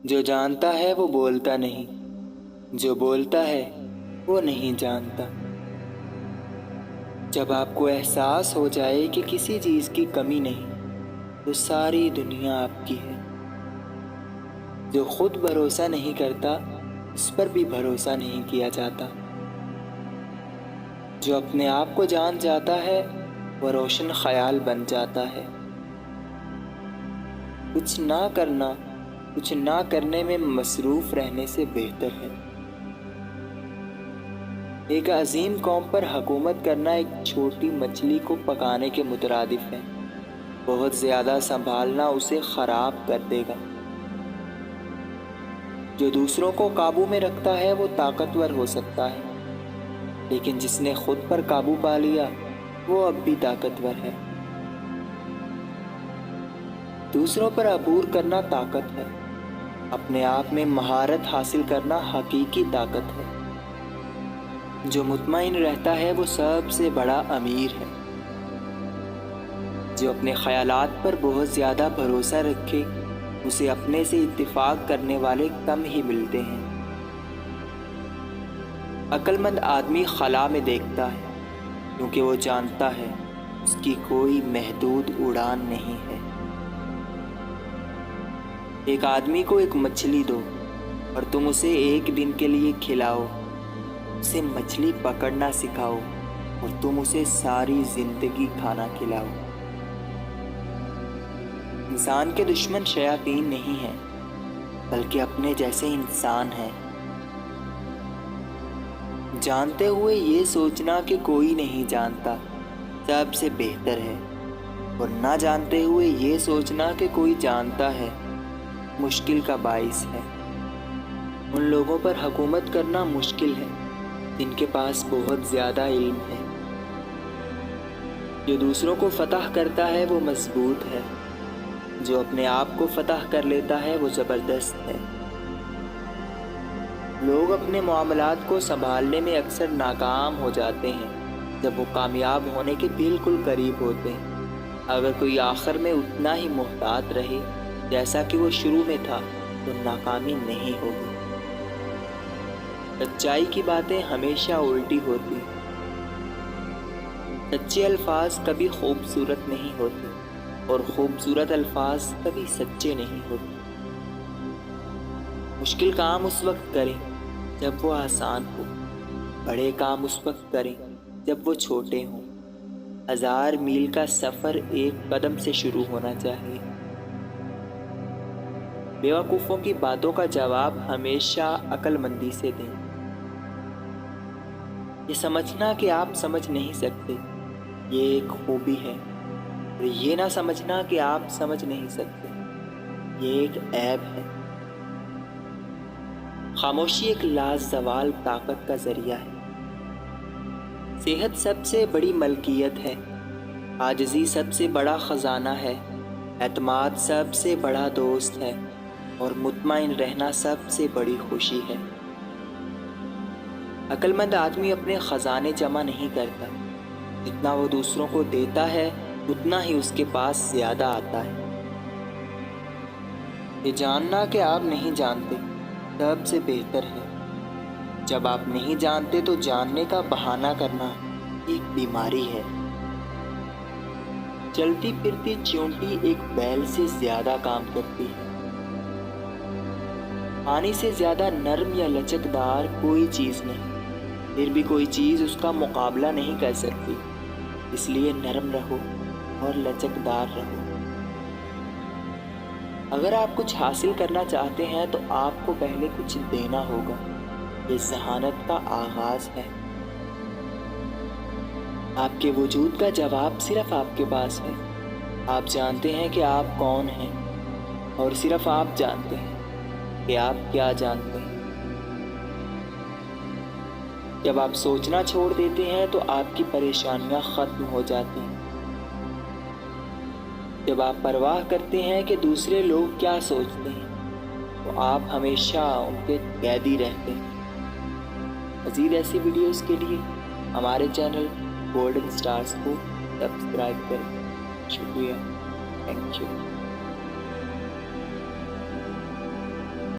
جو جانتا ہے وہ بولتا نہیں، جو بولتا ہے وہ نہیں جانتا۔ جب آپ کو احساس ہو جائے کہ کسی چیز کی کمی نہیں تو ساری دنیا آپ کی ہے۔ جو خود بھروسہ نہیں کرتا اس پر بھی بھروسہ نہیں کیا جاتا۔ جو اپنے آپ کو جان جاتا ہے وہ روشن خیال بن جاتا ہے۔ کچھ نہ کرنا کچھ نہ کرنے میں مصروف رہنے سے بہتر ہے۔ ایک عظیم قوم پر حکومت کرنا ایک چھوٹی مچھلی کو پکانے کے مترادف ہے۔ بہت زیادہ سنبھالنا اسے خراب کر دے گا۔ جو دوسروں کو قابو میں رکھتا ہے وہ طاقتور ہو سکتا ہے، لیکن جس نے خود پر قابو پا لیا وہ اب بھی طاقتور ہے۔ دوسروں پر عبور کرنا طاقت ہے، اپنے آپ میں مہارت حاصل کرنا حقیقی طاقت ہے۔ جو مطمئن رہتا ہے وہ سب سے بڑا امیر ہے۔ جو اپنے خیالات پر بہت زیادہ بھروسہ رکھے اسے اپنے سے اتفاق کرنے والے کم ہی ملتے ہیں۔ عقل مند آدمی خلا میں دیکھتا ہے کیونکہ وہ جانتا ہے اس کی کوئی محدود اڑان نہیں ہے۔ ایک آدمی کو ایک مچھلی دو اور تم اسے ایک دن کے لیے کھلاؤ، اسے مچھلی پکڑنا سکھاؤ اور تم اسے ساری زندگی کھانا کھلاؤ۔ انسان کے دشمن شیاطین نہیں ہیں بلکہ اپنے جیسے انسان ہیں۔ جانتے ہوئے یہ سوچنا کہ کوئی نہیں جانتا سب سے بہتر ہے، اور نہ جانتے ہوئے یہ سوچنا کہ کوئی جانتا ہے مشکل کا باعث ہے۔ ان لوگوں پر حکومت کرنا مشکل ہے جن کے پاس بہت زیادہ علم ہے۔ جو دوسروں کو فتح کرتا ہے وہ مضبوط ہے، جو اپنے آپ کو فتح کر لیتا ہے وہ زبردست ہے۔ لوگ اپنے معاملات کو سنبھالنے میں اکثر ناکام ہو جاتے ہیں جب وہ کامیاب ہونے کے بالکل قریب ہوتے ہیں۔ اگر کوئی آخر میں اتنا ہی محتاط رہے جیسا کہ وہ شروع میں تھا تو ناکامی نہیں ہوگی۔ سچائی کی باتیں ہمیشہ الٹی ہوتی ہیں۔ سچے الفاظ کبھی خوبصورت نہیں ہوتے اور خوبصورت الفاظ کبھی سچے نہیں ہوتے۔ مشکل کام اس وقت کریں جب وہ آسان ہو، بڑے کام اس وقت کریں جب وہ چھوٹے ہوں۔ 1000 میل کا سفر ایک قدم سے شروع ہونا چاہیے۔ بیوقوفوں کی باتوں کا جواب ہمیشہ عقل مندی سے دیں۔ یہ سمجھنا کہ آپ سمجھ نہیں سکتے یہ ایک خوبی ہے، اور یہ نہ سمجھنا کہ آپ سمجھ نہیں سکتے یہ ایک عیب ہے۔ خاموشی ایک لازوال طاقت کا ذریعہ ہے۔ صحت سب سے بڑی ملکیت ہے، عاجزی سب سے بڑا خزانہ ہے، اعتماد سب سے بڑا دوست ہے، اور مطمئن رہنا سب سے بڑی خوشی ہے۔ عقل مند آدمی اپنے خزانے جمع نہیں کرتا، جتنا وہ دوسروں کو دیتا ہے اتنا ہی اس کے پاس زیادہ آتا ہے۔ یہ جاننا کہ آپ نہیں جانتے سب سے بہتر ہے۔ جب آپ نہیں جانتے تو جاننے کا بہانہ کرنا ایک بیماری ہے۔ چلتی پھرتی چیونٹی ایک بیل سے زیادہ کام کرتی ہے۔ پانی سے زیادہ نرم یا لچکدار کوئی چیز نہیں، پھر بھی کوئی چیز اس کا مقابلہ نہیں کر سکتی، اس لیے نرم رہو اور لچکدار رہو۔ اگر آپ کچھ حاصل کرنا چاہتے ہیں تو آپ کو پہلے کچھ دینا ہوگا، یہ ذہانت کا آغاز ہے۔ آپ کے وجود کا جواب صرف آپ کے پاس ہے۔ آپ جانتے ہیں کہ آپ کون ہیں، اور صرف آپ جانتے ہیں کہ آپ کیا جانتے ہیں۔ جب آپ سوچنا چھوڑ دیتے ہیں تو آپ کی پریشانیاں ختم ہو جاتی ہیں۔ جب آپ پرواہ کرتے ہیں کہ دوسرے لوگ کیا سوچتے ہیں تو آپ ہمیشہ ان کے قیدی رہتے ہیں۔ مزید ایسی ویڈیوز کے لیے ہمارے چینل گولڈن سٹارز کو سبسکرائب کریں۔ شکریہ، تھینک یو۔